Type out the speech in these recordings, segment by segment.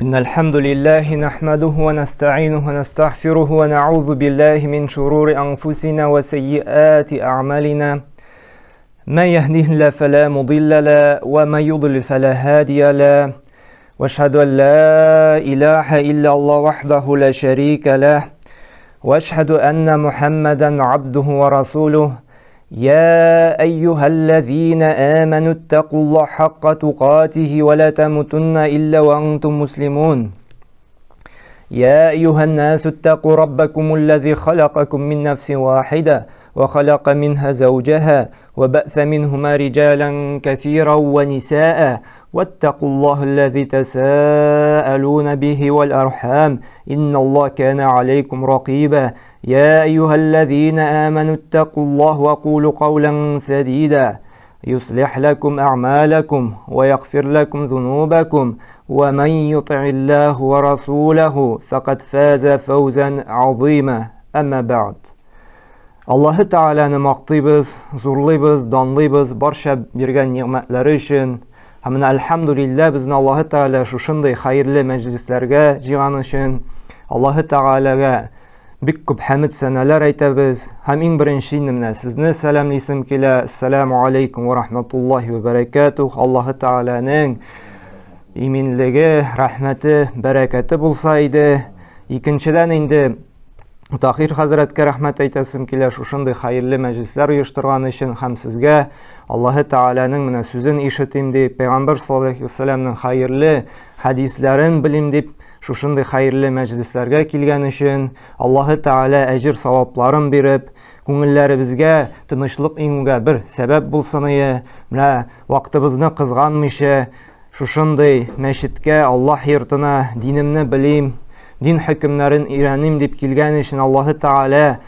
إن الحمد لله نحمده ونستعينه ونستغفره ونعوذ بالله من شرور أنفسنا وسيئات أعمالنا من يهده الله فلا مضل له ومن يضلل فلا هادي له وأشهد أن لا إله إلا الله وحده لا شريك له وأشهد أن محمدا عبده ورسوله يا أيها الذين آمنوا اتقوا الله حق تقاته ولا تموتن إلا وأنتم مسلمون يا أيها الناس اتقوا ربكم الذي خلقكم من نفس واحدة وخلق منها زوجها وبأث منهما رجالا كثيرا ونساء واتقوا الله الذي تساءلون به والأرحام إن الله كان عليكم رقيبا يا أيها الذين آمنوا اتقوا الله وقولوا قولا سديدا يصلح لكم أعمالكم ويغفر لكم ذنوبكم ومن يطع الله ورسوله فقد فاز فوزا عظيما أما بعد Allahu Teala'ны maqtıyız, zurlıyız, danlıyız, barşa bergen nimetlari üçün. Hamına elhamdülillah bizni Allahu Teala şuşunday hayırlı meclislerge jigan üçün. Allahu Teala'ga bik köp hamd sanalar aytабыз. Ham eng birinchi nimne sizni salamlaysam kela. Assalomu alaykum ve rahmetullahi ve berekatuh. Allahu Teala'nın iminligi, rahmeti, bereketi bulsaydı. İkinçiden indi Tahir Hazretke rahmet aytasım kela şuşunday hayırlı meclisler uyuşturgan üçün ham sizge Allahu Teala'nın mena sözün işitim deyip Peygamber sallallahu aleyhi ve sellem'nin hayırlı hadislerin bilim deyip şuşunday hayırlı meclislerge kilgen üçün Allahu Teala ecir savapların berip көңелләре bizge тынычлык иңүгә bir sebep bulsın mena vaqtыбызны kızganmыйча şuşunday meşitkә Allah yurtına dinimni bilim din hükümlerin öğrenim deyip kilgen için Allahu Teala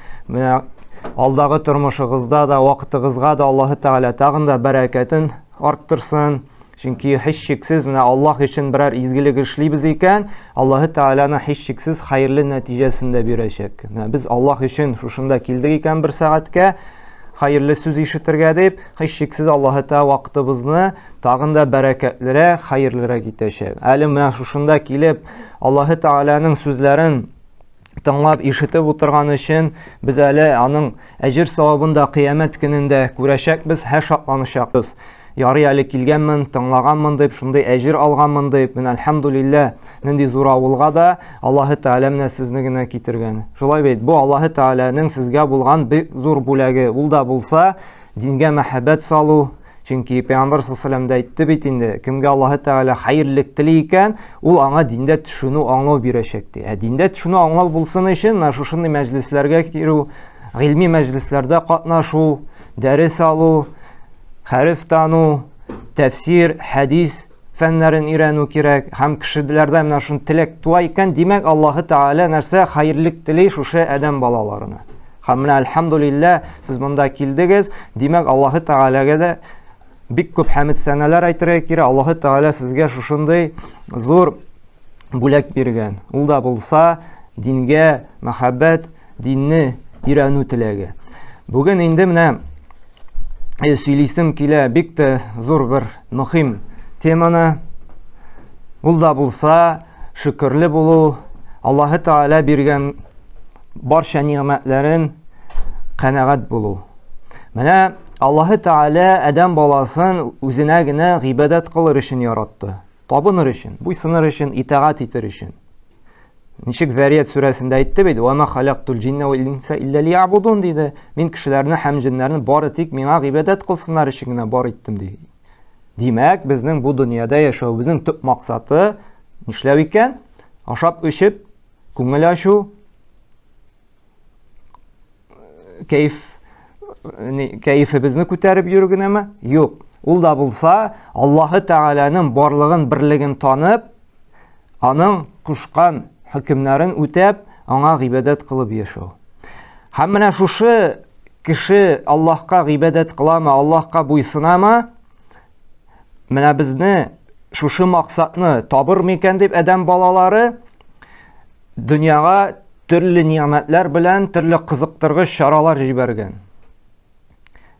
alдағы turmuşıgızda da vaqtыгызга da Allahu Teala tagın da bereketin arttırsın. Çünkü hiç şeksiz Allah için birer izgilik işleybiz iken Allahu Teala'na hiç şeksiz hayırlı neticesinde birecek. Biz Allah için şuşunda kildik iken bir saatke hayırlı söz işitirge deyip hiç şeksiz Allahu Teala vaqtыбызны tagın da bereketlere, hayırlara gitecek. Әлі şuşunda kilip Allahu Teala'nın sözlerin tınlap işitip oturgan için biz әлі anın ecir savabında kıyamet gününde görecek biz her şatlanışakız. Yarı әлі kilgenmin, tınlaganmin deyip, şunday ecir alganmin deyip, ben elhamdülillah nindi zoravulga da Allahu Teala mine siznigine kitirgen. Şolay beyt, bu Allahu Teala'nın sizge bulgan bir zor bulagi. Ul da bulsa dinge mehabbet salu. Çünkü Peygamber sallallahu aleyhi ve sellem de aytdı bitinde, kimge Allahu Teala hayırlık tileyken, ul ana dinde tüşünü anlav bireşekti. Dinde tüşünü anlav bulsun için, şuşunday meclislerge kiru, ilmi meclislerde katnaşu, ders alu, harf tanu, tefsir, hadis fenlerin irenu kirek, hem kişilerden mena şun tilek tuayken demek Allahu Teala nerse hayırlık tiley şuşa eden balalarına. Hamına elhamdülillah siz bunda kildigiz, demek Allahu Teala'ga da bik köp hamd sanalar aytırga kira. Allahu Teala sizge şuşunday zor bulak bergen. Ul da bulsa dinge muhabbet, dinni irenu tilege. Bugün indi mena söyleysim kile bik de zor bir mühim temana. Ul da bulsa şükürlü bulu, Allahu Teala bergen barşa nimetlerin kanaat bulu. Mena Allahu Teala adam balasın özüne gine ibadet kılır için yarattı. Tabınır için, buysınır için, itaat etir için. Nişik Zariyat suresinde aytdı beydi. وَمَا خَلَقْتُ الْجِنَّ وَالْاِنْسَ إِلَّا لِيَعْبُدُونَ dedi. Men kişilerini hem cinlerini bari tek mena ibadet kılsınlar için bari ettim dedi. Demek bizning bu dünyada yaşavımızın tüp maksatı nişlev iken aşap ışıp көңіл aşu keyfimizni ko'tarib yurgunmi? Yo'q. Ul da bulsa Allahu Teala'nın barlığın birligini tanıp, anın kuşkan hükümlerin ötep, ona ibadet kılıp yaşaw. Hem mena şuşu kişi Allah'a ibadet kılama, Allah'a buysunama, mena bizni şuşu maksatını tabır mıken deyip adam balaları dünyaya türlü nimetler bilen, türlü kızıktırgıç şaralar jibergen.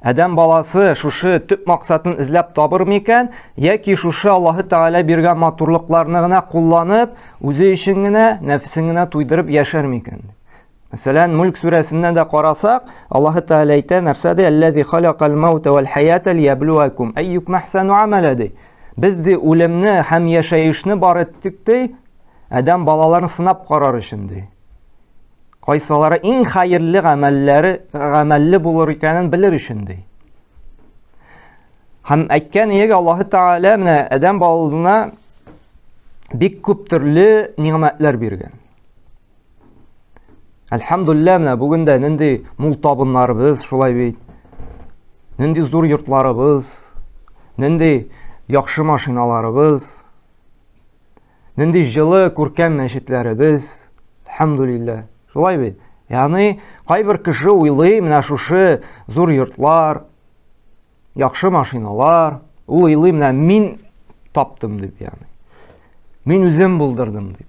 Адәм баласы шушы төп максатын эзләп табыр микән, яки шушы Аллаһы Тәгалә биргән матурлыкларны гына кулланып, үзе өчен генә, нәфсен генә туйдырып яшәр микән? Мәсәлән, Мүлк сүрәсендә дә карасак, Аллаһы Тәгалә әйтә нәрсәдә: "Аллази халакал маута вал хаята лияблуакум айюкум ахсану амала" ди. Без ди үлемне һәм яшәешне бар иттек ди, адәм балаларын сынап карар өчен ди. Кайсылары иң хәерле гамәлле булыр икәнен белер өчен ди. Һәм әйткән иде Аллаһы Тәгалә менә адәм балаларына бик күп төрле ниъмәтләр биргән. Әлхәмдүлилләh, менә бүген дә нинди мул табыннарыбыз, шулай бит. Нинди зур йортларыбыз, нинди яхшы машиналарыбыз, нинди җылы күркәм мәчетләребез, әлхәмдүлилләh. Шулай бит. Ягъни кайбер кеше уйлый, менә шушы зур йортлар, яхшы машиналар, ул уйлый, менә мин таптым дип, ягъни. Мин үзем булдырдым дип.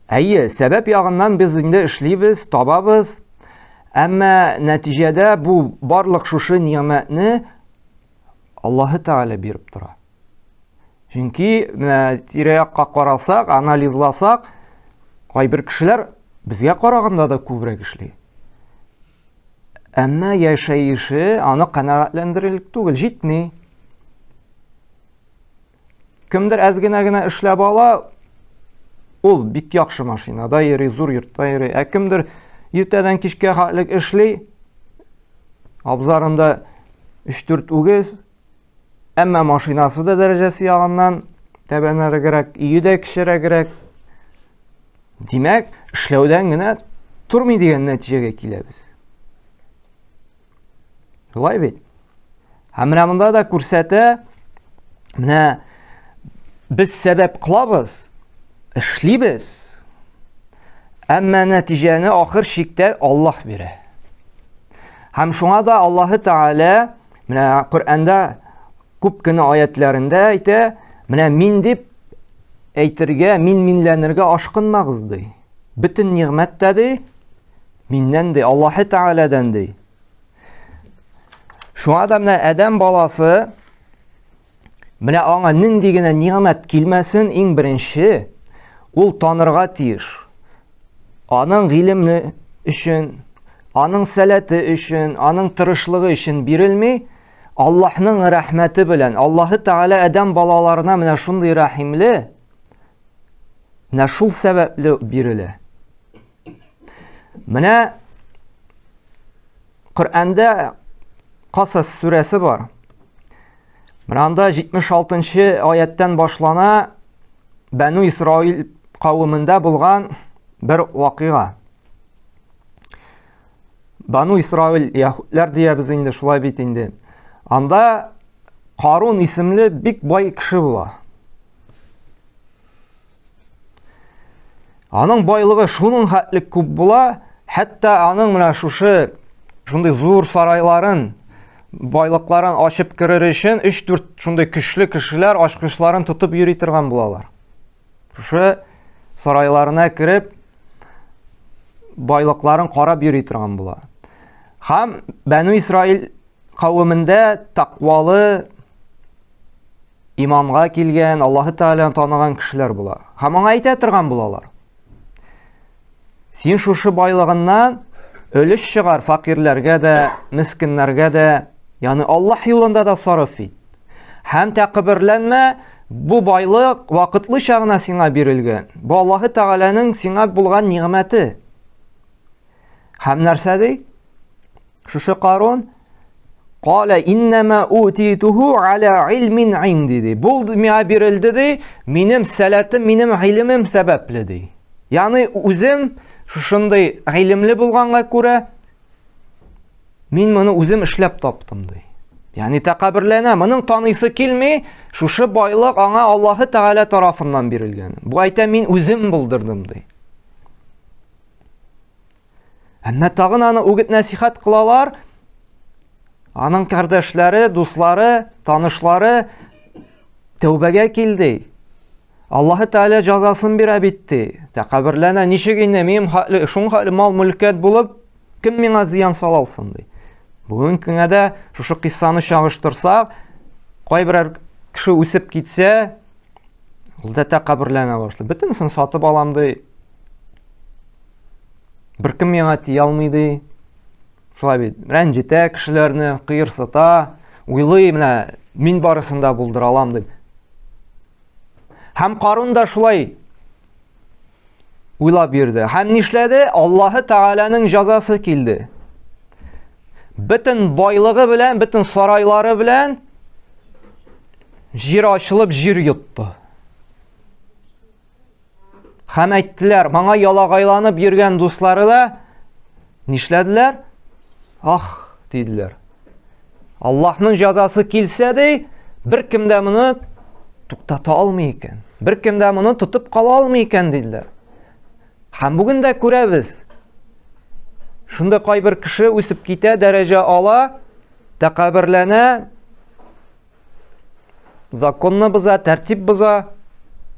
Әйе, сәбәп ягыннан без инде эшлибез, табабыз, әмма нәтиҗәдә бу барлык шушы ниъмәтне Аллаһы Тәгалә биреп тора. Чөнки менә тирә-якка карасак, анализласак, кайбер кешеләр безгә караганда да күбрәк эшли. Әмма яшәеше аны канәгатьләндерерлек түгел, җитми. Кемдер әз генә эшләп ала, ул бик яхшы машинада йөри, зур йортта йөри. Ә кемдер иртәдән кичкә хәтлек эшли, абзарында 3-4 үгез, әмма машинасы да дәрәҗәсе ягыннан тәбәнәргәрәк, өе дә кечерәгрәк. Димәк, эшләүдән генә тормый дигән нәтиҗәгә киләбез. Шулай бит. Һәм менә монда да күрсәтә, менә без сәбәп кылабыз, эшлибез, әмма нәтиҗәне ахыр чиктә Аллаһ бирә. Һәм шуңа да Аллаһы Тәгалә менә Коръәндә күп кенә аятларында әйтә, менә мин дип әйтергә, минләнергә ашкынмагыз ди. Бүтән ниъмәт тә ди, миннән ди, Аллаһы Тәгаләдән ди. Шуңа да менә адәм баласы менә аңа нинди генә ниъмәт килмәсен, иң беренче ул танырга тиеш. Аның гыйлеме өчен, аның сәләте өчен, аның тырышлыгы өчен бирелми, Аллаһның рәхмәте белән. Аллаһы Тәгалә адәм балаларына менә шундый рәхимле, менә шул сәбәпле бирелә. Менә Коръәндә Касас сүрәсе бар. Менә анда 76-нчы аяттан башлана Бәну Исраил кавымында булган бер вакыйга. Бәну Исраил яһүдләр диябез инде, шулай бит инде. Анда Карун исемле бик бай кеше була. Аның байлыгы шуның хәтлек күп була, хәтта аның менә шундый зур сарайларын, байлыкларын ачып кирер өчен 3-4 шундый көчле кешеләр ачкычларын тотып йөри торган булалар. Шушы сарайларына кирип, байлыкларын карап йөри торган була. Һәм Бәну Исраил кавымында тақвалы, иманга килгән, Аллаһы Тәгаләне таныган кешеләр була. Һәм аңа әйтә торган булалар: син шушы байлыгыннан өлеш чыгар факирләргә дә, мискиннәргә дә, ягъни Аллаһ юлында да сарыф ит. Һәм тәкъбирләнмә, бу байлык вакытлыча гына сиңа бирелгән. Бу Аллаһы Тәгаләнең сиңа булган ниъмәте. Һәм нәрсә ди? Шушы Карун Кала иннама утитуhu ala ilmin indi ди. Бу миңа бирелде ди, минем сәләтем, минем гыйлемем сәбәпле ди. Ягъни үзем шушындай гыйлемле булганга күрә мин моны үзем эшләп таптым ди. Ягъни тәкъбирләнә, моның таныйсы килми, шушы байлык аңа Аллаһы Тәгалә тарафыннан бирелгән. Бу әйтә, мин үзем булдырдым ди. Әмма тагын аны үгет насихат кылалар. Аның кардәшләре, дуслары, танышлары тәүбәгә килде. Аллаһы Тәгалә җәзасын бирә битте. Тәкъбирләнә, ничек инде мин шуң хәле мал-мөлкәт булып, кем миңа зыян сала алсын ди. Бүгенге көндә дә шушы кыссаны чагыштырсак, кайбер кеше үсеп китсә, ул да тәкабберләнә башлый. Бөтенсен сатып алам ди. Беркем миңа тия алмый ди. Шулай бит, рәнҗетә кешеләрне, кыерсыта, уйлый, менә мин барысын да булдыра алам дип. Һәм Карун да шулай уйлап йөрде. Һәм нишләде? Аллаһы Тәгаләнең җәзасы килде. Бөтен байлыгы белән, бөтен сарайлары белән җир ачылып, җир йотты. Һәм әйттеләр, моңа ялагайланып йөргән дуслары да нишләделәр? Ах, диделәр. Аллаһның җәзасы килсә дә, беркем дә моны туктата алмый икән. Беркем дә моны тотып кала алмый икән диделәр. Һәм бүген дә күрәбез. Шунда кайбер кеше үсеп китә, дәрәҗә ала, тәкабберләнә, законны боза, тәртип боза.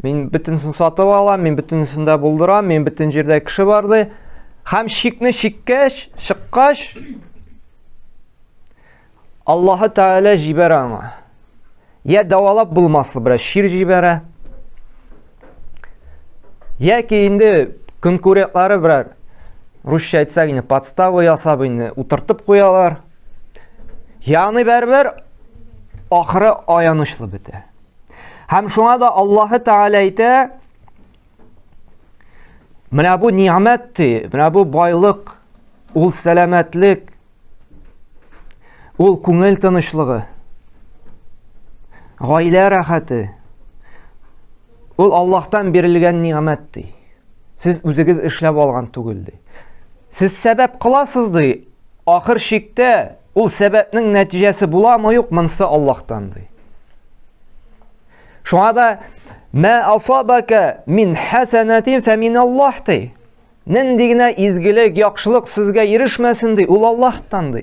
Мин бөтенсен сатып алам, мин бөтенсен дә булдырам, мин бөтен җирдә кеше барды. Һәм шикне чыккач, Аллаһы Тәгалә җибәрә аңа. Я давалап булмаслы бер шир җибәрә. Яки инде конкурентлары берәр русча әйтсәк инде подстава ясап инде утыртып куялар. Ягъни бәрбер ахыры аянычлы бетә. Һәм шуңа да Аллаһы Тәгалә әйтә, менә бу ниъмәт, менә бу байлык, ул сәламәтлек, ул күңел тынычлыгы, гаилә рәхәте, ул Аллаһтан бирелгән ниъмәт. Сез үзегез эшләп алган түгел. Сез сәбәп кыласыз, ахыр шиктә ул сәбәпнең нәтиҗәсе буламы, юк, монсы Аллаһтан. Шуңа да ма асабака мин хасанатин фамин Аллаһ. Нинди генә изгелек, яхшылык сезгә ирешмәсен, ул Аллаһтан.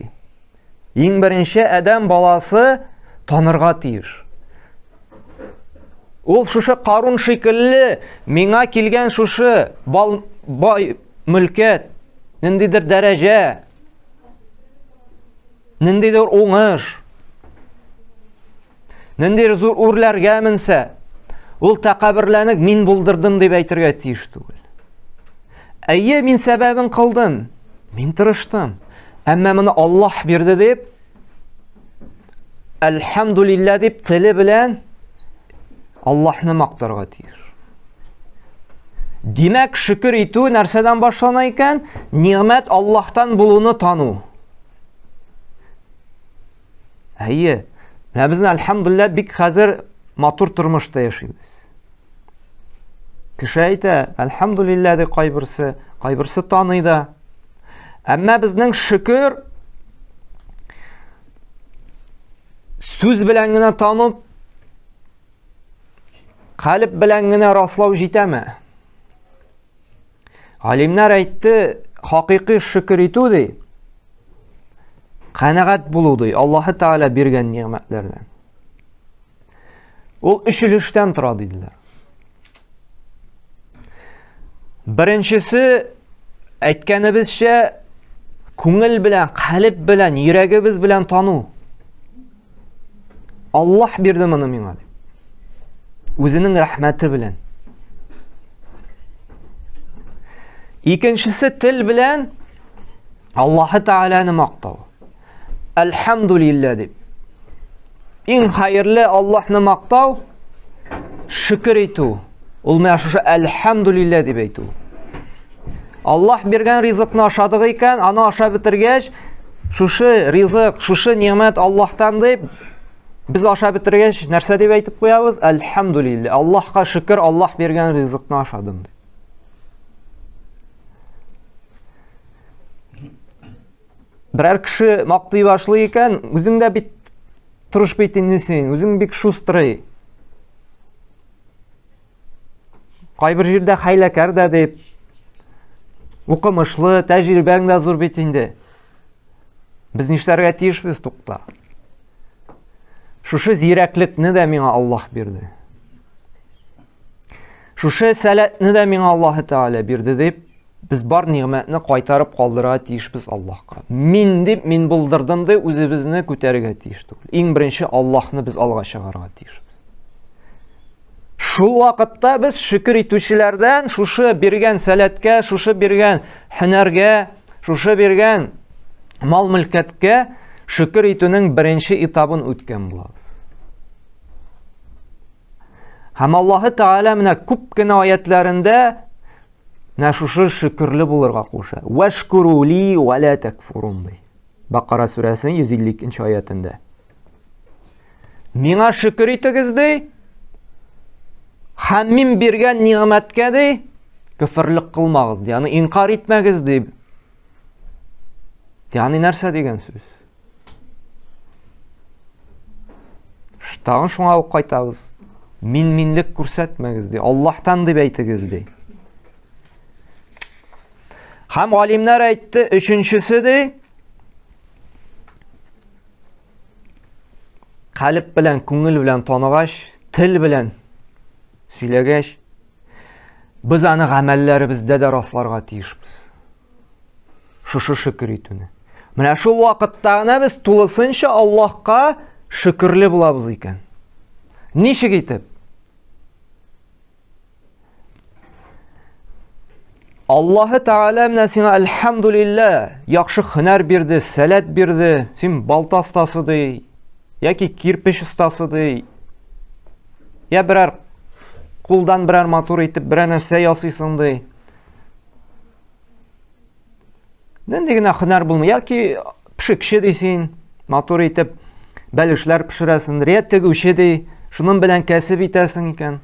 Иң беренче адәм баласы танырга тиеш. Ул шушы Карун шикелле миңа килгән шушы бай мөлкәт, ниндидер дәрәҗә, ниндидер уңыш, ниндидер зур үрләргә менсә, ул тәкабберләнеп мин булдырдым дип әйтергә тиеш түгел. Әйе, мин сәбәбен кылдым, мин тырыштым, әмма моны Аллаһ бирде дип, әлхәмдүлилләh дип теле белән Аллаһны мактарга тиеш. Димәк, шөкер итү нәрсәдән башлана икән? Ниъмәт Аллаһтан булуны тану. Әйе, без әлхәмдүлилләh бик хәзер матур тормышта яшибез. Кеше әйтә, әлхәмдүлилләh дип кайберсе таный да. Әмма безнең шөкер сүз белән генә танып, калып белән генә раслау җитәме? Алимнар әйтте, хакыйкый шөкер итү ди, канагать булу ди, Аллаһы Тәгалә биргән ниъмәтләрдән. Ул өч өлештән тора диделәр. Беренчесе, әйткәнебезчә, күңел белән, калып белән, йөрәгебез белән тану. Аллаһ бирде моны миңа. Үзенең рәхмәте белән. Икенчесе, тел белән Аллаһы Тәгаләне мактау. Әлхәмдүлилләh дип. Иң хәерле Аллаһны мактау, шөкер итү. Ул менә шушы әлхәмдүлилләh дип әйтү. Аллаһ биргән ризыкны ашадык икән, аны ашап бетергәч, шушы ризык, шушы ниъмәт Аллаһтан дип, biz ашап бетергәч, нәрсә дип әйтеп куябыз? Әлхәмдүлилләh. Аллаһка шөкер, Аллаһ биргән ризыкны ашадым дип. Берәр кеше мактый башлый икән, үзең дә бит тырыш бит инде син, үзең бик шустрый. Кайбер җирдә хәйләкәр дә дип, укымышлы, тәҗрибәң дә зур бит инде. Без нишләргә тиешбез, тукта. Шушы зирәклекне дә миңа Аллаһ бирде. Шушы сәләтне дә миңа Аллаһы Тәгалә бирде дип, Biz бар ниғметне кайтарып калдырырга тиешбез Аллаһка. Мин дип, мин булдырдым дип үзебезне күтәрергә тиеш түгел. Иң беренче Аллаһны без алга чыгарырга тиешбез. Шул вакытта без шөкер итүчеләрдән шушы биргән сәләткә, шушы биргән һөнәргә, шушы биргән мал-мөлкәткә шөкер итүнең беренче этабын үткән булабыз. Һәм Аллаһы Тәгалә менә күп кенә аятларында шушы шөкерле булырга куша. Вашкуру ли ва ла такфурун. Бакара сүрәсенең 152-нче аятында. Миңа шөкер итегез ди, һәм мин биргән ниғмәткә ди, күфрлек кылмагыз ди, аны инкар итмәгез ди. Ягъни нәрсә дигән сүз? Тагын шуңа ук кайтабыз. Минлек күрсәтмәгез ди, Аллаһтан дип әйтегез ди. Һәм галимнәр әйтте, өченчесе ди, калып белән, күңел белән таныгач, тел белән сөйләгәч, без аны гамәлләребездә дә расларга тиешбез. Шушы шөкер итүне. Менә шул вакытта гына без тулысынча Аллаһка шөкерле булабыз икән. Ничек итеп? Аллаһы Тәгалә менә сиңа әлхәмдүлилләh, яхшы һөнәр бирде, сәләт бирде, син балта остасы ди, яки кирпич остасы ди, я берәр кулдан берәр матур итеп берәр нәрсә ясыйсың ди. Нинди генә һөнәр булмый, яки пешекче дисең, матур итеп бәлешләр пешерәсең, рәт тегүче ди, шуның белән кәсеп итәсең икән.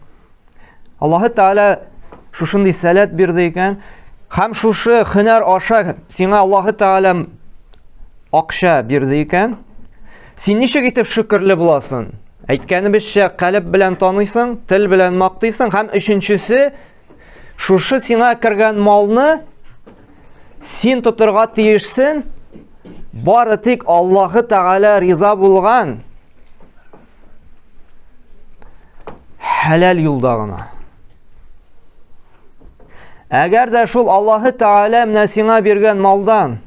Аллаһы Тәгалә шушындый сәләт бирде икән, һәм шушы һөнәр аша сиңа Аллаһы Тәгалә акча бирде икән, син ничек итеп шөкерле буласың? Әйткәнебезчә, калып белән таныйсың, тел белән мактыйсың, һәм өченчесе, шушы сиңа кергән малны син тотырга тиешсең, бары тик Аллаһы Тәгалә риза булган хәләл юлда гына. Әгәр дә шул Аллаһы Тәгалә менә сиңа биргән малдан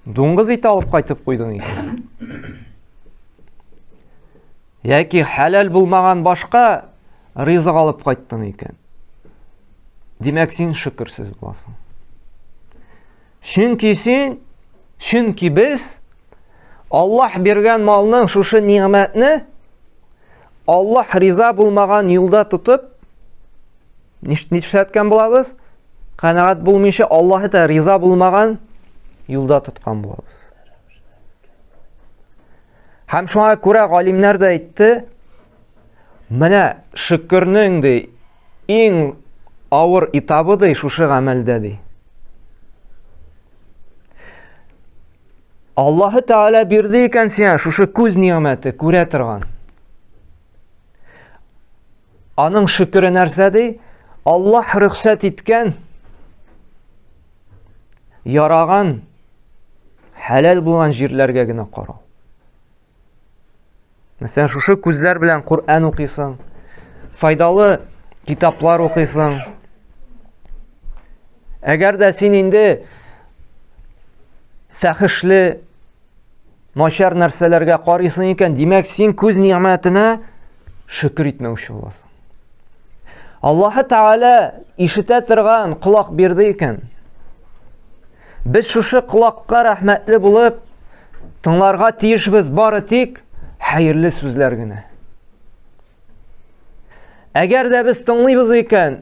дуңгыз ите алып кайтып куйдың икән, яки хәләл булмаган башка ризык алып кайттың икән, димәк син шөкерсез буласың. Чөнки без Аллаһ биргән малның шушы ниғмәтне Аллаһ риза булмаган юлда тотып, нишләткән булабыз? Канагать булмыйча Аллаһы да риза булмаган юлда тоткан булабыз. Һәм шуңа күрә галимнәр дә әйтте, менә шөкернең ди иң авыр этабы ди шушы гамәлдә ди. Аллаһы Тәгалә бирде икән сиңа шушы күз ниғмәте, күрә торган. Аның шөкере нәрсә ди? Аллаһ рөхсәт иткән, яраган, хәләл булган җирләргә генә карау. Мәсәлән, шушы күзләр белән Куръан укыйсың, файдалы китаплар укыйсың. Әгәр дә син инде фәхешле, начар нәрсәләргә карыйсың икән, димәк син күз ниғмәтенә шөкер итмәүче буласың. Аллаһы Тәгалә ишетә торган колак бирде икән. Без шушы колакка рәхмәтле булып тыңларга тиешбез, бары тик хәерле сүзләр генә. Әгәр дә без тыңлыйбыз икән,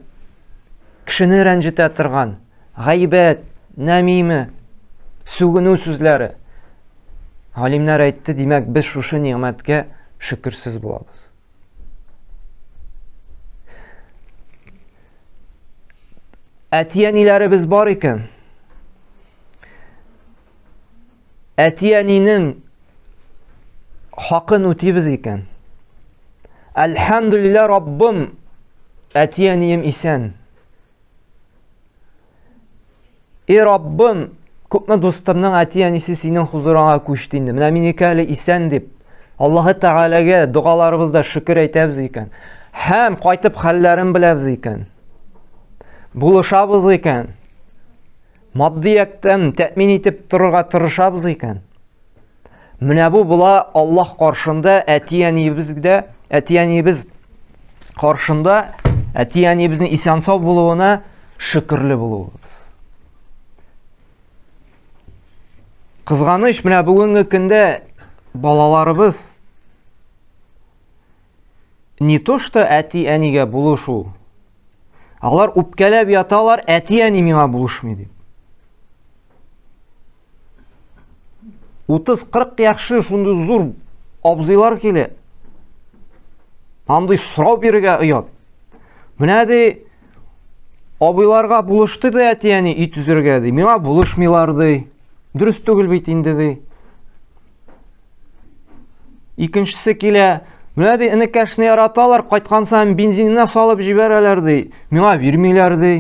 кешене рәнҗетә торган гайбәт, намиме, сүгенү сүзләре, галимнәр әйтте, димәк без шушы ниғмәткә шөкерсез булабыз. Әтияниләребез бар икән. Әтиянинең хакын үтибез икән. Әлхәмдүлилләh Раббым, әтиянием исән. Раббым, күпме дустымның әтиянисе синең хузурыңа күчте инде. Менә минеке әле исән дип, Аллаһы Тәгаләгә дугаларыбызда шөкер әйтәбез икән. Һәм кайтып хәлләрен беләбез икән. булышабыз икән, матди яктан тәэмин итеп торырга тырышабыз икән, менә бу була Аллаһ каршында әти-әниебез каршында әти-әниебезнең исән-сау булуына шөкерле булуыбыз. Кызганыч, менә бүгенге көндә балаларыбыз не то что әти-әнигә булышу, алар үпкәләп яталар, әти-әни миңа булышмый дип. 30-40 яхшы шундый зур абзыйлар килә. Андый сорау бирергә оят. Менә ди, абыйларга булышты да әти-әни ит үзергә ди. Миңа булышмыйлар ди. Дөрес түгел бит инде ди. Икенчесе килә. Менә ди, энекәшне яраталар, кайткан саен бензинына салып җибәрәләр ди. Миңа бирмиләр ди.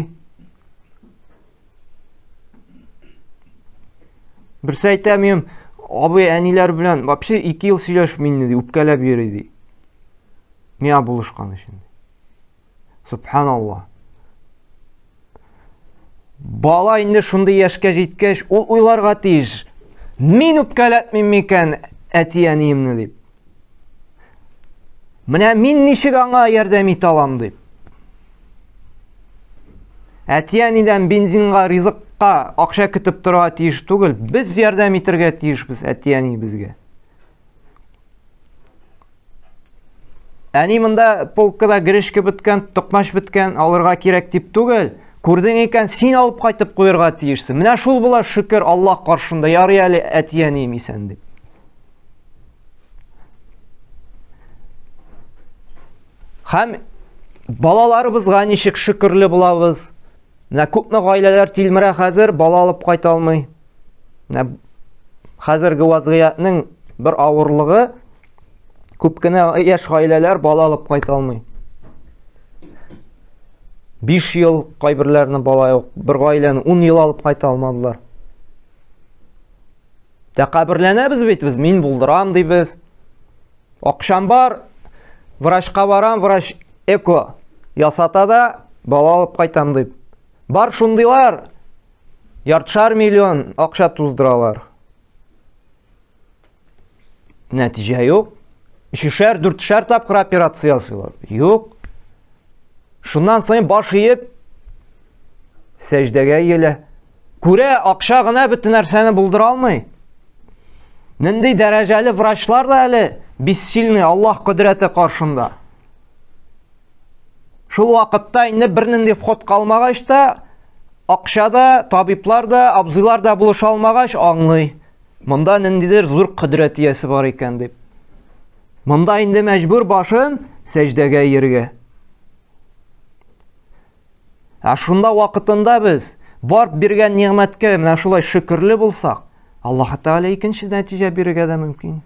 Берсе әйтә, мин абый әниләр белән вообще 2 ел сөйләшмим ди, үпкәләп йөри ди. Миңа булышкан өчен. Субханаллах. Бала инде шундый яшькә җиткәч, ул уйларга тиеш. Мин үпкәләтмим микән әти-әниемне дип. Менә мин ничек аңа ярдәм итә алам дип. Әти-әнидән бензинга, ризыкка акча көтеп торырга тиеш түгел. Без ярдәм итәргә тиешбез әти-әниебезгә. Әни монда полкада грешка беткән, токмаш беткән, алырга кирәк дип түгел. Күрдең икән, син алып кайтып куярга тиешсең. Менә шул була шөкер Аллаһ каршында, ярый әле әти-әнием исән дип. Һәм балаларыбызга ничек шөкерле булабыз? Менә күпме гаиләләр тилмерә хәзер, бала алып кайта алмый. Менә хәзерге вазгыятның бер авырлыгы, күп кенә яшь гаиләләр бала алып кайта алмый. 5 ел кайберләрне бала юк, бер гаиләне 10 ел алып кайта алмадылар. Тәкъбирләнәбез бит без, мин булдырам дибез. Акчам бар, врачка барам, врач эко ясата да, бала алып кайтам дип. Бар шундыйлар, яртышар миллион акча туздыралар. Нәтиҗә юк. 3-4 тапкыр операция ясыйлар. Юк. Шуннан соң баш иеп сәҗдәгә иелә. Күрә, акча гына бөтен нәрсәне булдыра алмый. Нинди дәрәҗәле врачлар да әле бессильный Аллаһ кудрәте каршында. Шул вакытта инде бернинди вход калмагач та, акчада, табиблар да, абзыйлар да булыша алмагач аңлый. Монда ниндидер зур кудрәт иясе бар икән дип. Монда инде мәҗбүр башын сәҗдәгә иергә. Шунда вакытында без бар биргән ниъмәткә менә шулай шөкерле булсак, Аллаһ Тәгалә икенче нәтиҗә бирергә дә мөмкин.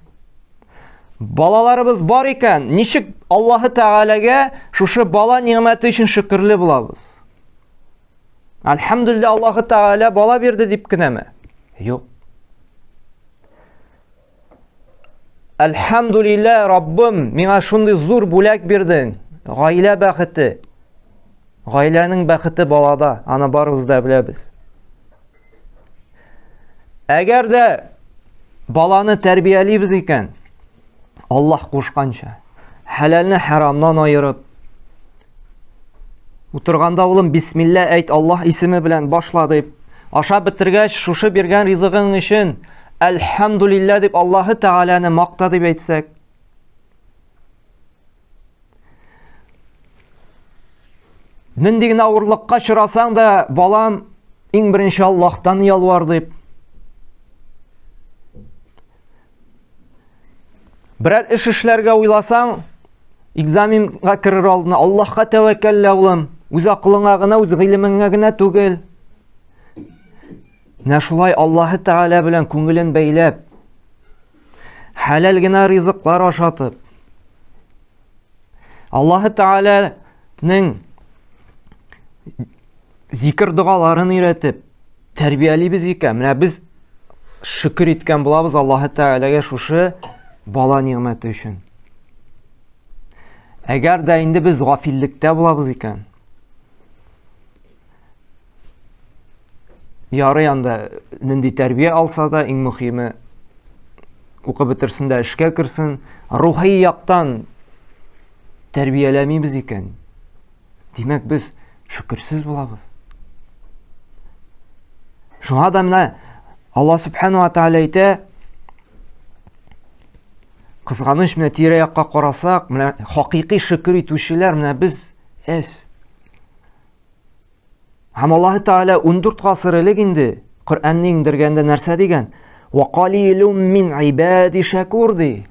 Балаларыбыз бар икән, ничек Аллаһ Тәгаләгә шушы бала ниъмәте өчен шөкерле булабыз? Әлхәмдүлилләh, Аллаһ Тәгалә бала бирде дип кенәме? Юк. Әлхәмдүлилләh, Раббым, миңа шундый зур бүләк бирдең. Гаилә бәхете. Гаиләнең бәхете балада, аны барыбыз да беләбез. Әгәр дә баланы тәрбиялибез икән, Аллаһ кушканча, хәләлне харамнан айырып, утырганда улым бисмилла әйт, Аллаһ исеме белән башла дип, ашап бетергәч, шушы биргән ризыгың өчен әлхәмдүлилләh дип Аллаһ Тәгаләне макта дип әйтсәк, нинди генә авырлыкка очрасаң да, балам, иң беренче Аллаһтан ялвар дип, берәр эш эшләргә уйласаң, экзаменга керер алдына Аллаһка тәвәккәллә улым, үз акылыңа гына, үз гыйлемеңә генә түгел. Менә шулай Аллаһ Тәгалә белән күңелен бәйләп, хәләл генә ризыклар ашатып, Аллаһ Тәгаләнең зикр дугаларын өйрәтеп, тәрбиялибез икән. Менә без шөкер иткән булабыз Аллаһ Тәгаләгә шушы бала ниъмәте өчен. Әгәр дә инде без гафиллектә булабыз икән, ярый анда нинди тәрбия алса да, иң мөһиме укып бетерсен дә эшкә керсен, рухи яктан тәрбияләмибез икән. Димәк, без шөкерсез булабыз. Шуңа да менә Аллаһ Субхану ва Тааля әйтә, кызганыч менә тирә-якка карасак, менә хакыйкый шөкер итүчеләр менә без Һәм Аллаһ Тааля 14 гасыр элек инде Коръәнне иңдергәндә нәрсә дигән? Ва қалилум мин ибади шакур ди.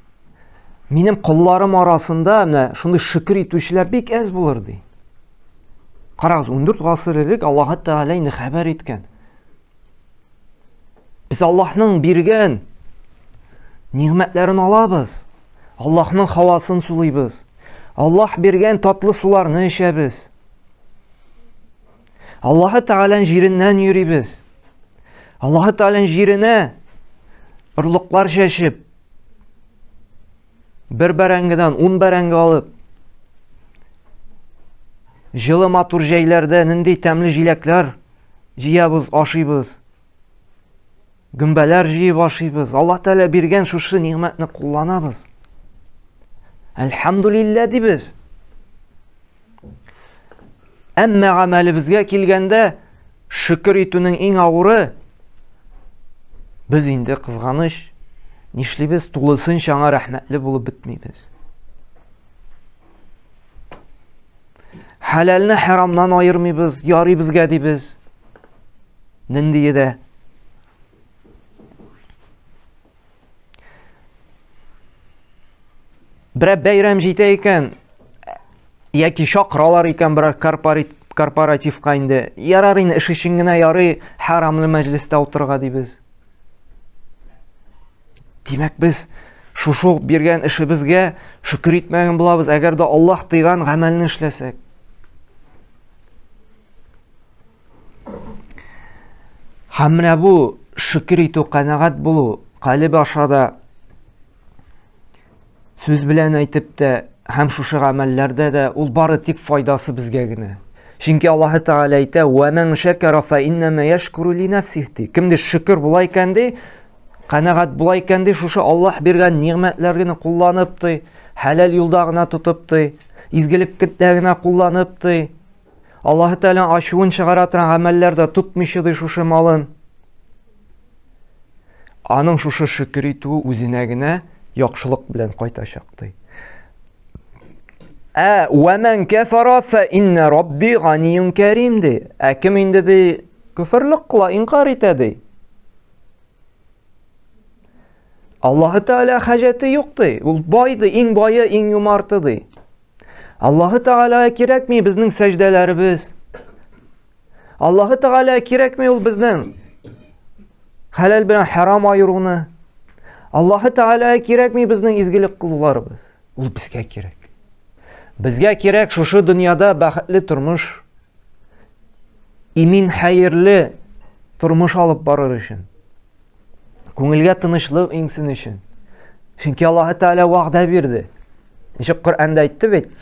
Минем кулларым арасында менә шундый шөкер итүчеләр бик әз булыр ди. Карагыз, 14 гасыр элек Аллаһ Тааля инде хәбәр иткән. Без Аллаһның биргән ниғмәтләрен алабыз. Аллаһның һавасын сулыйбыз. Аллаһ биргән татлы суларны эчәбез. Аллаһ Тааляның җиреннән йөрибез. Аллаһ Тааляның җиренә орлыклар чәчеп, бер бәрәңгедән 10 бәрәңге алып, җылы матур җәйләрдә нинди тәмле җиләкләр җыябыз, ашыйбыз. Гөмбәләр җыеп ашыйбыз. Аллаһ Тааля биргән шушы ниғмәтне кулланабыз. Әлхәмдүлилләһ дибез. Әмма гамәлебезгә килгәндә шөкер итүнең иң авыры без инде кызганыч нишлибез, тулысынча аңа рәхмәтле булып бетмибез. Хәләлне харамнан айырмыйбыз, ярый безгә дибез. Нинди дә бер бәйрәм җитә икән, яки шакыралар икән бер корпоративка инде, ярар инде эш өчен генә ярый харамлы мәҗлестә утырырга дибез. Димәк, без шушы биргән эшебезгә шөкер итмәгән булабыз, әгәр дә Аллаһ тыйган гамәлне эшләсәк. Һәм менә бу шөкер итү, канәгать булу, калб ашада сүз белән әйтеп тә, һәм шушы гамәлләрдә дә ул бары тик файдасы безгә генә. Чөнки Аллаһ Тааля әйтә: "Ва ман шакара фа иннама яшкуру ли нафсихи." Кемдә шөкер була икән ди, канәгать була икән ди, шушы Аллаһ биргән ниғмәтләрне кулланып ди, хәлал юлда гына тотып ди, изгелеккә генә кулланып ди, Аллаһ Тааля ачуын чыгара торган гамәлләрдә тотмыйчы ди шушы малын. Аның шушы шөкер итүе үзенә генә яхшылык белән кайтачак ди. Ва ман кафара фа инна рабби ганиюн карим ди. Кем инде ди күфрлек кыла, инкар итә ди. Аллаһ Тааля хаҗәте юк ди. Ул бай ди, иң бае, иң юмарты ди. Аллаһ Тааля кирәкми безнең сәҗдәләребез. Аллаһ Тааля кирәкми ул безнең хәлал белән харам айыруны. Аллаһ Тааля кирәкми безнең изгелек кылуларыбыз. Ул безгә кирәк. Безгә кирәк шушы дөньяда бәхетле тормыш, имин хәерле тормыш алып барыр өчен. Күңелгә тынычлык иңсен өчен. Чөнки Аллаһ Тааля вәгъдә бирде. Ничек Коръәндә әйтте бит?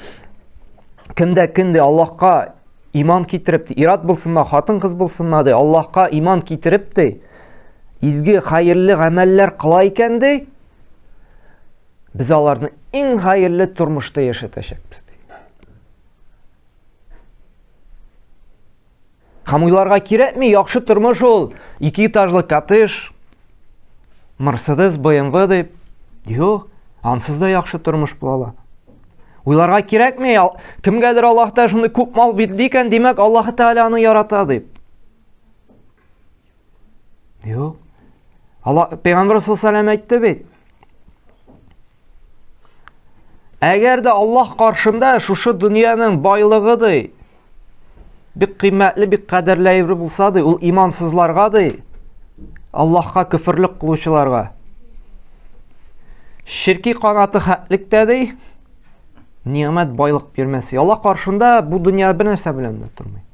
Кемдә Аллаһка иман китереп, ират булсынмы, хатын-кыз булсынмы, Аллаһка иман китереп ди, изге хәерле гамәлләр кыла икән ди, без аларны иң хәерле тормышта яшәтәчәкбез ди. Һәм уйларга кирәкми, яхшы тормыш ул 2 этажлы коттедж, Mercedes, BMW дип. Юк, ансыз да яхшы тормыш була. Уйларга кирәкми, кемгәдер Аллаһта шундый күп мал бирде икән, димәк Аллаһ Тааля аны ярата дип. Юк. Пәйгамбер саллаллаху алейһи ва әйтте бит. Әгәр дә Аллаһ каршында шушы дөньяның байлыгы ди, бик кыйммәтле, бик кадерле әйбер булса ди, ул имансызларга ди, Аллаһка күфрлек кылучыларга, ширки канаты хәтлектә ди, ниғмәт байлык бирмәсе. Аллаһ каршында бу дөнья бер нәрсә белән дә тормый.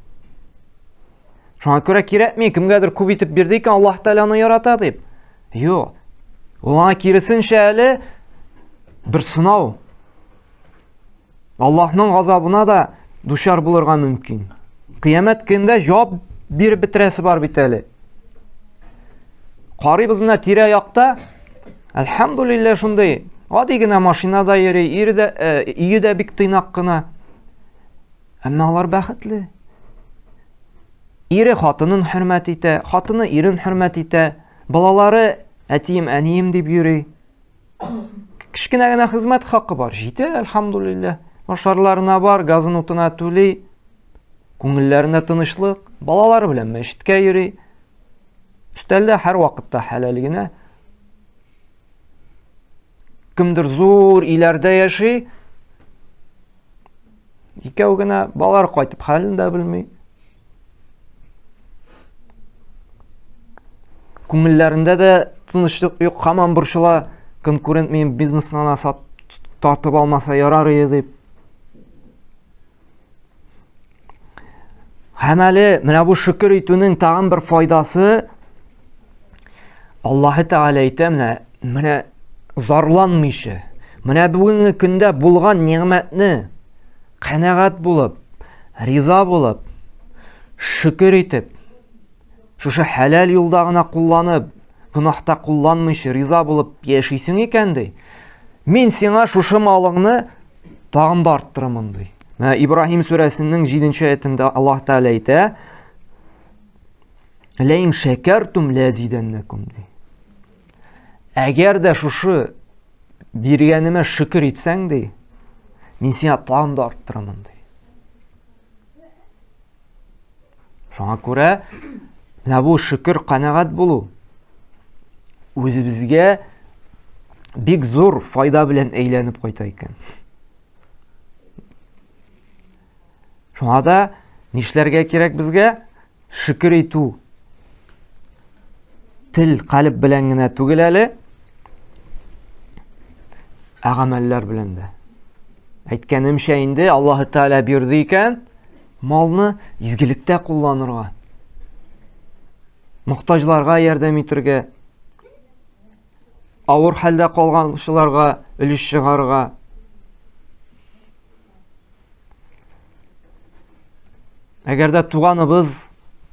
Шуңа күрә кирәкми, кемгәдер күп итеп бирде икән, Аллаһ Тааля аны ярата дип. Юк. Ул аңа киресенчә әле бер сынау. Аллаһның газабына да дучар булырга мөмкин. Кыямәт көндә җавап биреп бетерәсе бар бит әле. Карыйбыз менә тирә-якта, әлхәмдүлилләһ, шундый гади генә машинада йөри, өе дә бик тыйнак кына. Әмма алар бәхетле. Ире хатынын хөрмәт итә, хатыны ирен хөрмәт итә, балалары әтием, әнием дип йөри. Кичкенә генә хезмәт хакы бар, җитә, әлхәмдүлилләһ. Ашарларына бар, газын утына түли, күңелләренә тынычлык, балалары белән мәчеткә йөри. Өстәлдә һәр вакытта хәләл генә. Кемдер зур иләрдә яши, икәү генә балалар кайтып хәлен дә белми. Күңелләрендә дә тынычлык юк, һаман борчыла, конкурент минем бизнесына тартып алмаса ярар иде дип. Һәм әле менә бу шөкер итүнең тагын бер файдасы, Аллаһы Тәгалә әйтә, менә зарланмыйча, менә бүгенге көндә булган ниъмәтне канәгать булып, риза булып, шөкер итеп, шушы хәләл юлда гына кулланып, гунахта кулланмыйча риза булып яшисең икән ди. Мин сиңа шушы малыңны тагын да арттырырмын ди. Ибраһим сүрәсенең 7-нче аятында Аллаһ Тәгалә әйтә: "Ләин шәкәртум ләзидәннәкум" ди. Әгәр дә шушы биргәнемә шөкер итсәң ди, мин сиңа тагын да арттырырмын ди. Шуңа күрә, менә бу шөкер, канәгать булу үзебезгә бик зур файда белән әйләнеп кайта икән. Шуңа да нишләргә кирәк безгә? Шөкер итү. Тел, калып белән генә түгел әле, гамәлләр белән дә. Әйткәнемчә инде, Аллаһы Тәгалә бирде икән, малны изгелектә кулланырга, мохтаҗларга ярдәм итәргә, авыр хәлдә калганчыларга өлеш чыгарга. Әгәр дә туганыбыз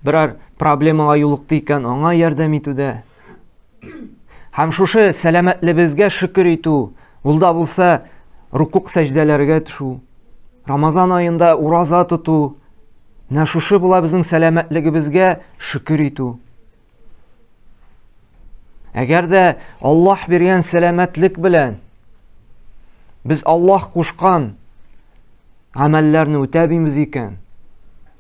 берәр проблемага юлыкты икән, аңа ярдәм итүдә. Һәм шушы сәламәтлегебезгә шөкер итү, ул да булса рукук сәҗдәләргә төшү, Рамазан аенда ураза тоту, менә шушы була безнең сәламәтлегебезгә шөкер итү. Әгәр дә Аллаһ биргән сәламәтлек белән без Аллаһ кушкан гамәлләрне үтәбез икән,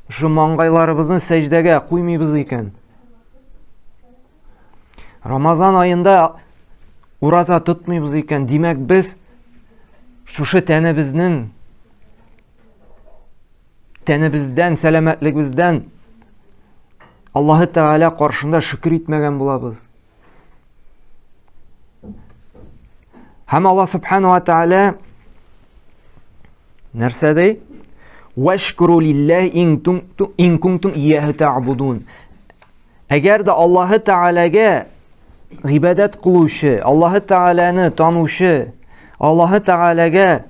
шу маңгайларыбызны сәҗдәгә куймыйбыз икән, Рамазан аенда ураза тотмыйбыз икән, димәк без шушы тәнебездән, сәламәтлегебездән Аллаһы Тәгалә каршында шөкер итмәгән булабыз. Һәм Аллаһ Субханаһу ва Тәгалә нәрсә ди? Вашкуру лиллаһи ин кунтум ияһу таъбудун. Әгәр дә Аллаһы Тәгаләгә гыйбадәт кылучы, Аллаһы Тәгаләне танучы, Аллаһы Тәгаләгә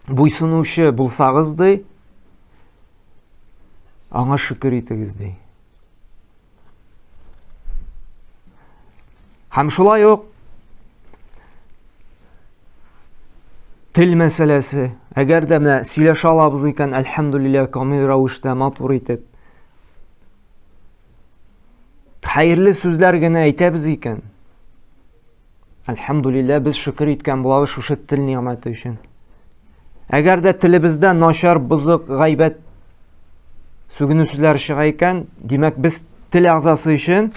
буйсынучы булсагыз ди, аңа шөкер итегез ди. Һәм шулай ук тел мәсьәләсе. Әгәр дә менә сөйләшә алабыз икән, әлхәмдүлилләһ, камил рәвештә, матур итеп, хәерле сүзләр генә әйтәбез икән, әлхәмдүлилләһ, без шөкер иткән булабыз шушы тел ниъмәте өчен. Әгәр дә телебездә начар, бузык, гайбәт сүгенү сүзләр чыга икән, димәк без тел әгъзасы өчен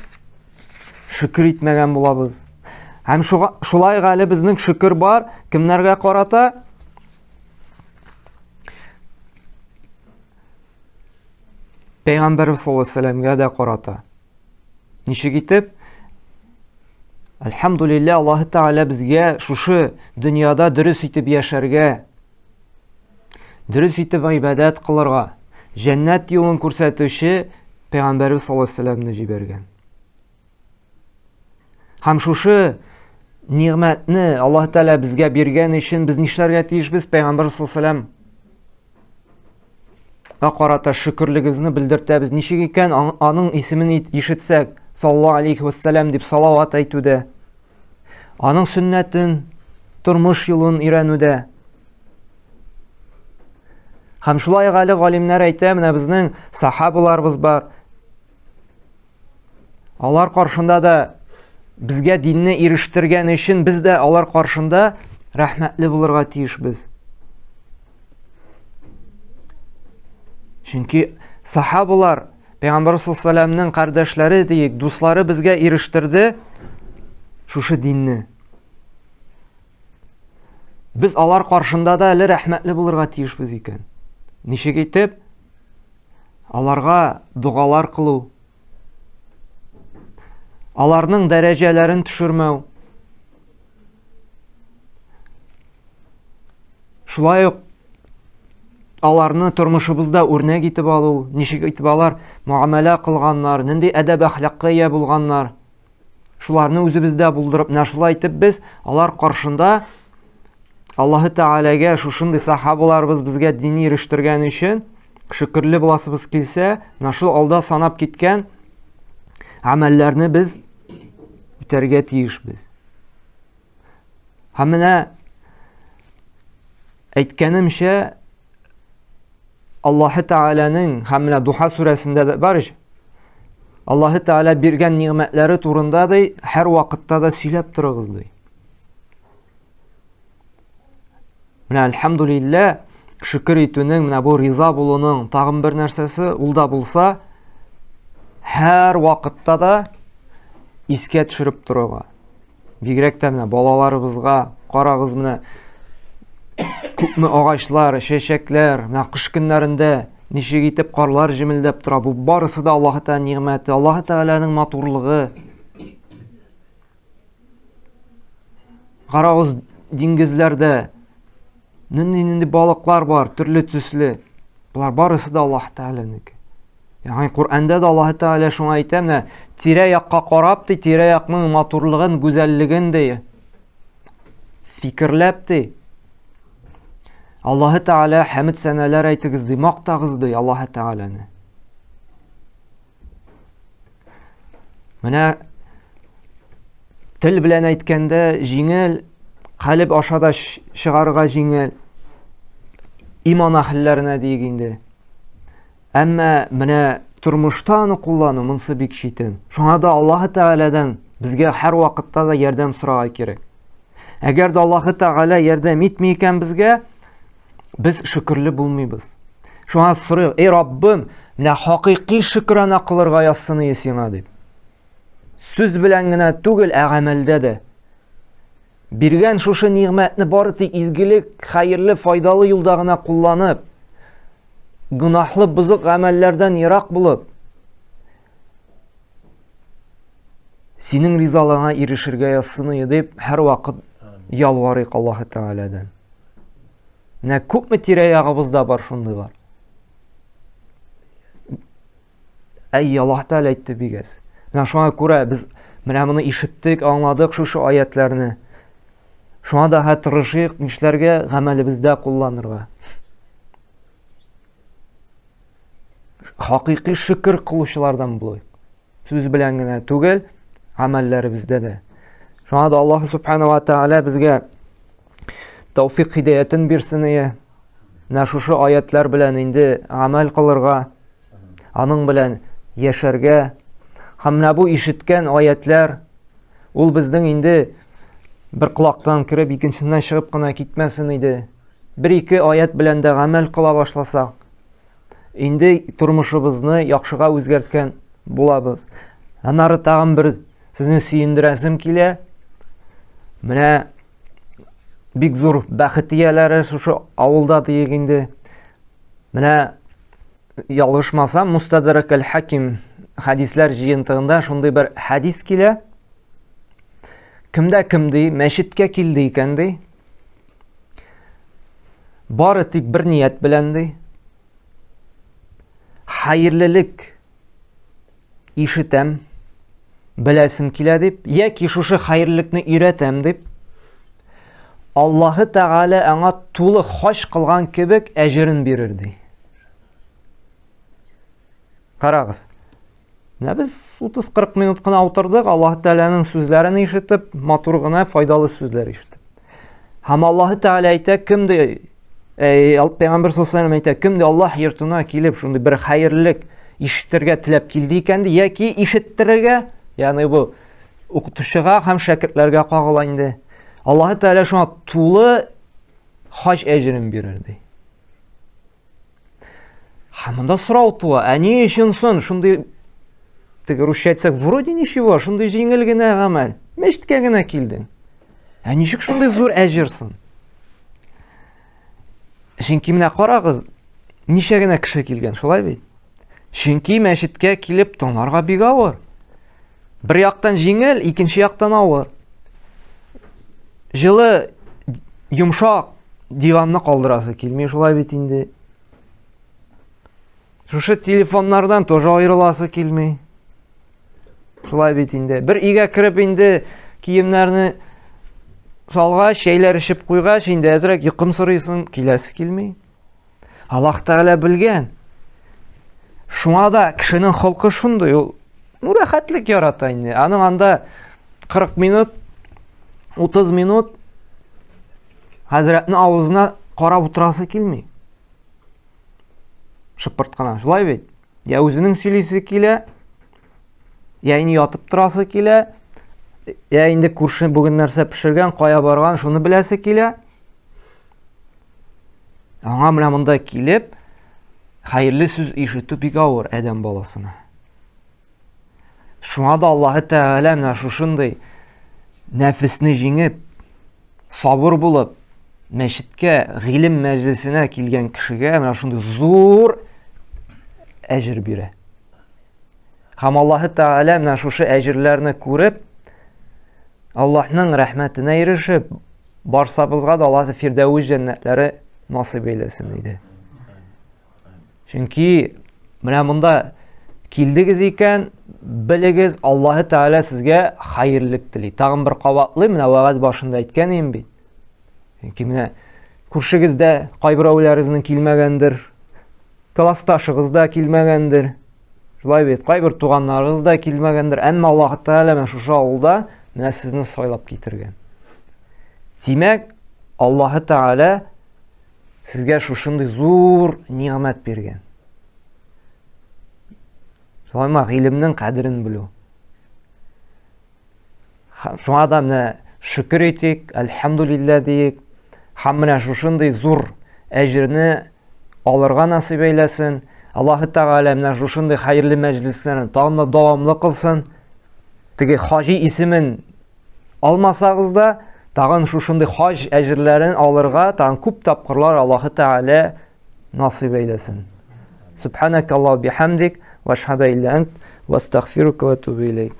шөкер итмәгән булабыз. Һәм шулай әле безнең шөкер бар, кемнәргә карата? Пәйгамбәр саллаллаһу алейһи ва сәлләмгә дә карата. Ничек итеп? Әлхәмдүлилләһ, Аллаһы Тәгалә безгә шушы дөньяда дөрес итеп яшәргә, дөрес итеп гыйбадәт кылырга, җәннәт юлын күрсәтүче Пәйгамбәр саллаллаһу алейһи ва сәлләмне җибәргән. Һәм шушы ниъмәтне Аллаһ Тәгалә безгә биргән өчен без нишләргә тиешбез? Пәйгамбер саллаллаһу алейһи ва сәлләм карата шөкерлегебезне белдертәбез. Ничек икән? Аның исемен ишетсәк, саллаллаху алейхи вассалам дип салават әйтүдә, аның сүннәтен, тормыш юлын өйрәнүдә. Һәм шулай әле галимнәр әйтә, менә безнең сахабаларыбыз бар. Алар каршында да безгә динне ирештергән өчен без дә алар каршында рәхмәтле булырга тиешбез. Чөнки сахабалар Пәйгамбәр саллаллаһу кардәшләре диек, дуслары безгә ирештерде шушы динне. Без алар каршында да әле рәхмәтле булырга тиешбез икән. Ничек итеп? Аларга дугалар кылу, аларның дәрәҗәләрен төшермәү. Шулай ук аларны тормышыбызда үрнәк итеп алу, ничек итеп алар муамәлә кылганнар, нинди әдәп әхлакка ия булганнар. Шуларны үзебездә булдырып, шулай итеп без алар каршында Аллаһы Тәгаләгә шушындый сахабаларыбыз безгә дини ирештергән өчен шөкерле буласыбыз килсә, шул алда санап киткән әмәлләрне без үтәргә тиешбез. Һәм менә әйткәнемчә, Аллаһы Тәгаләнең һәм менә Духа сүрәсендә дә бар ич. Аллаһы Тәгалә биргән ниъмәтләре турында да һәр вакытта да сөйләп торыгыз ди. Менә әлхәмдүлилләh, шөкер итүнең, менә бу риза булуның тагын бер нәрсәсе ул да булса, һәр вакытта да искә төшереп торырга. Бигрәк тә менә балаларыбызга карагыз, менә күпме агачлар, чәчәкләр, менә кыш көннәрендә ничек итеп карлар җемелдәп тора. Бу барысы да Аллаһы Тәгалә ниъмәте, Аллаһы Тәгаләнең матурлыгы. Карагыз, диңгезләрдә нинди балыклар бар, төрле төсле. Булар барысы да Аллаһы Тәгаләнеке. Ягъни Куръанда да Аллаһы Тәгалә шуңа әйтә, менә тирә-якка карап, тирә-якның матурлыгын, гүзәллеген дә фикерләп ди. Аллаһы Тәгалә хәмд сәнәләр әйтегез ди, мактагыз ди Аллаһы Тәгаләне. Менә тел белән әйткәндә җиңел, калб аша да чыгарга җиңел. Иман әһелләренә диек инде. Әмма менә тормышта аны куллану монсы бик читен. Шуңа да Аллаһы Тәгаләдән безгә һәр вакытта да ярдәм сорарга кирәк. Әгәр дә Аллаһы Тәгалә ярдәм итми икән безгә, biz şükürlü bulmayız. Şu an soruyor, ey Rabbim, ne hakiki şükrana kılırga yazsını yesine deyip. Söz bilen gine tugul əmelde de. Birgen şuşu nimetini bari tek izgilik, hayırlı, faydalı yoldağına kullanıp, günahlı, bızık əmellerden yirak bulup, senin rizalığına erişirge yazsını deyip, her vakit yalvarıyıq Allahu Teala'dan. Ne күпме тирә-ягыбызда бар шундыйлар. Әй, Аллаһ Тәгалә әйтте бигәс. Менә шуңа күрә без менә моны ишеттек, аңладык шушы аятларны. Шуңа да тырышыйк, нишләргә гамәлебездә кулланырга. Хакыйкый шөкер кылучылардан булыйк. Сүз белән генә түгел, гамәлләребездә дә. Шуңа да Аллаһ Субханаһу ва Тәгалә безгә Tawfiq hidayetin birsineye, şuşu ayetler bilen indi amel kılırga, anın bilen yaşarga, hamna bu işitken ayetler, ul bizden indi bir kulaktan kirip ikincisinden çıkıp kına gitmesin idi. Bir iki ayet bilen de amel kıla başlasak, indi turmuşubizni yaxşıga özgertken bulabız. Anarı tağın bir sizni suyundiresim kile, mine bik zor bәхетияләре шушы авылда дигәндә. Менә ялгышмасам, Мустадрак аль-Хаким хадислар җыентыгында шундый бер хадис килә. Кемдә ди, мәчеткә килде икән ди. Бары тик бер ният белән ди. Хәерлелек ишетәм, беләсем килә дип, яки шушы хәерлелекне өйрәтәм дип. Аллаһы Тәгалә аңа тулы хаҗ кылган кебек әҗерен бирер ди. Карагыз. Менә без 30-40 минут кына утырдык, Аллаһ Тәгаләнең сүзләрен ишетеп, матур гына файдалы сүзләр ишетеп. Һәм Аллаһ Тәгалә әйтә, кемде Пәйгамбер саллаллаһу әйтә, кемде Аллаһ йортына килеп, шундый бер хәерлек ишетергә теләп килде икән, яки ишеттерергә, ягъни бу укытучыга һәм шәкертләргә кагыла инде. Аллаһ Тәгалә шуңа тулы хаҗ әҗрен бирер ди. Һәм монда сорау туа, ни өчен соң шундый русча әйтсәк, вроде ничего, шундый җиңел генә гамәл, мәчеткә генә килдең. Ничек шундый зур әҗр соң? Чөнки менә карагыз, ничә генә кеше килгән, шулай бит? Чөнки мәчеткә килеп тыңларга бик авыр. Бер яктан җиңел, икенче яктан авыр. Җылы, йомшак диванны калдырасы килми, шулай бит инде. Шушы телефоннардан тоже аерыласы килми. Шулай бит инде. Бер өйгә кирип инде киемнәрне салгач, шәйләр ишеп куйгач, инде әзрәк йокым сорыйсың, киләсе килми. Аллаһ Тәгалә белгән. Шуңа да кешенең холкы шундый, ул рәхәтлек ярата инде. Аның анда 40 минут, 30 минут хәзрәтнең авызына карап утырасы килми. Шыпырт кына, шулай бит. Я үзенең сөйлисе килә, я инде ятып торасы килә, я инде күрше бүген нәрсә пешергән, кая барган, шуны беләсе килә. Аңа менә монда килеп, хәерле сүз ишетү бик авыр адәм баласына. Шуңа да Аллаһ Тәгалә менә шушындый нәфесне җиңеп, сабыр булып, мәчеткә, гыйлем мәҗлесенә килгән кешегә менә шундый зур әҗр бирә. Һәм Аллаһ Тәгалә менә шушы әҗрләрне күреп, Аллаһның рәхмәтенә ирешеп, барсабызга да Аллаһ Фирдәвис җәннәтләре насыйп әйләсен иде. Чөнки менә монда килдегез икән, белегез, Аллаһ Тәгалә сезгә хәерлек тели. Тагын бер кабатлы, менә вагаз башында әйткән идем бит. Чөнки менә күршегездә кайберәүләрегезнең килмәгәндер, классташыгыз да килмәгәндер. Шулай бит, кайбер туганнарыгыз да килмәгәндер. Әмма Аллаһ Тәгалә менә шушы авылда менә сезне сайлап китергән. Димәк, Аллаһ Тәгалә сезгә шушындый зур ниъмәт биргән. Шулаймы гыйлемнең кадерен белү. Шуңа да менә шөкер итик, әлхәмдүлилләһ диек. Һәм менә шушындый зур әҗрне алырга насыйп әйләсен. Аллаһ Тәгалә менә шушындый хәерле мәҗлесләрне тагын да дәвамлы кылсын. Теге хаҗи исемен алмасагыз да, тагын шушындый хаҗ әҗрләрен алырга тагын күп тапкырлар Аллаһ Тәгалә насыйп әйләсен. Субханака Аллаһу бихамдик ва ашһаду илля ант ва астагфирука ва атубу илейк.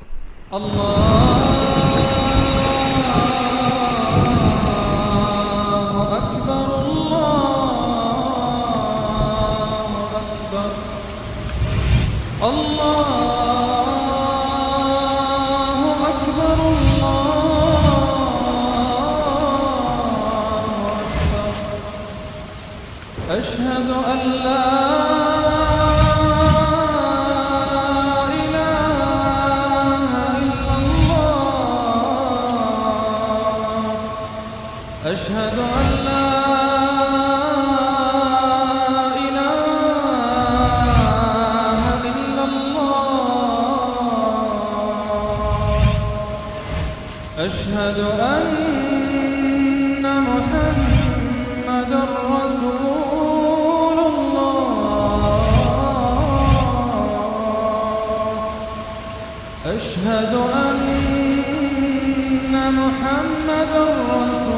أشهد أن لا إله إلا الله أشهد أن لا إله إلا الله أشهد أن محمدًا رسول أشهد أن محمدًا رسول